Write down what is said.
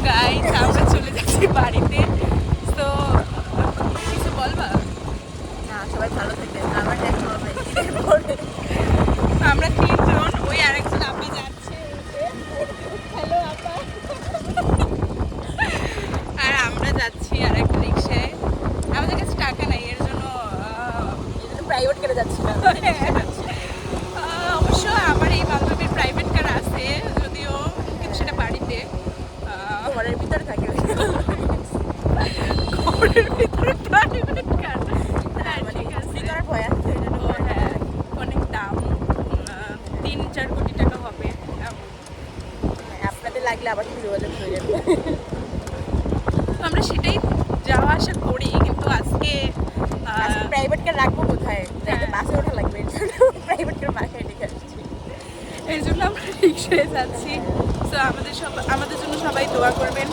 Guys আমরা চলে যাচ্ছি বাড়িতে। তো কিছু বলবা? না, সবাই ভালো থাকবেন। আমার দেখা হবে ঈদের পরে। আমরা তিনজন, ওই আরেকজন আপা যাচ্ছে, হ্যালো আপা। আর আমরা যাচ্ছি আরেকটা রিক্সায়। আমাদের কাছে টাকা নাই, এর জন্য প্রাইভেট করে যাচ্ছি না। অবশ্য আমার এই বান্ধবীর প্রাইভেট কার আছে যদিও, কিন্তু সেটা বাড়িতে ঘরের ভিতরে থাকে। ঘরের ভিতরে প্রাইভেট কার। হ্যাঁ মানে ঠিক আছে। করার ভয় আছে। ও হ্যাঁ, অনেক দাম, 3-4 কোটি টাকা হবে। আপনাদের লাগলে আবার একটু যোগাযোগ করে যাবে। তো আমরা সেটাই যাওয়া আসা করি, কিন্তু আজকে প্রাইভেট কার রাখবো কোথায়? যাইতে বাসে ওঠা লাগবে, এর জন্য প্রাইভেট কার বাসায় রেখে আসছি। এর জন্য আমরা রিক্সায় যাচ্ছি। তো আমাদের জন্য সবাই দোয়া করবেন।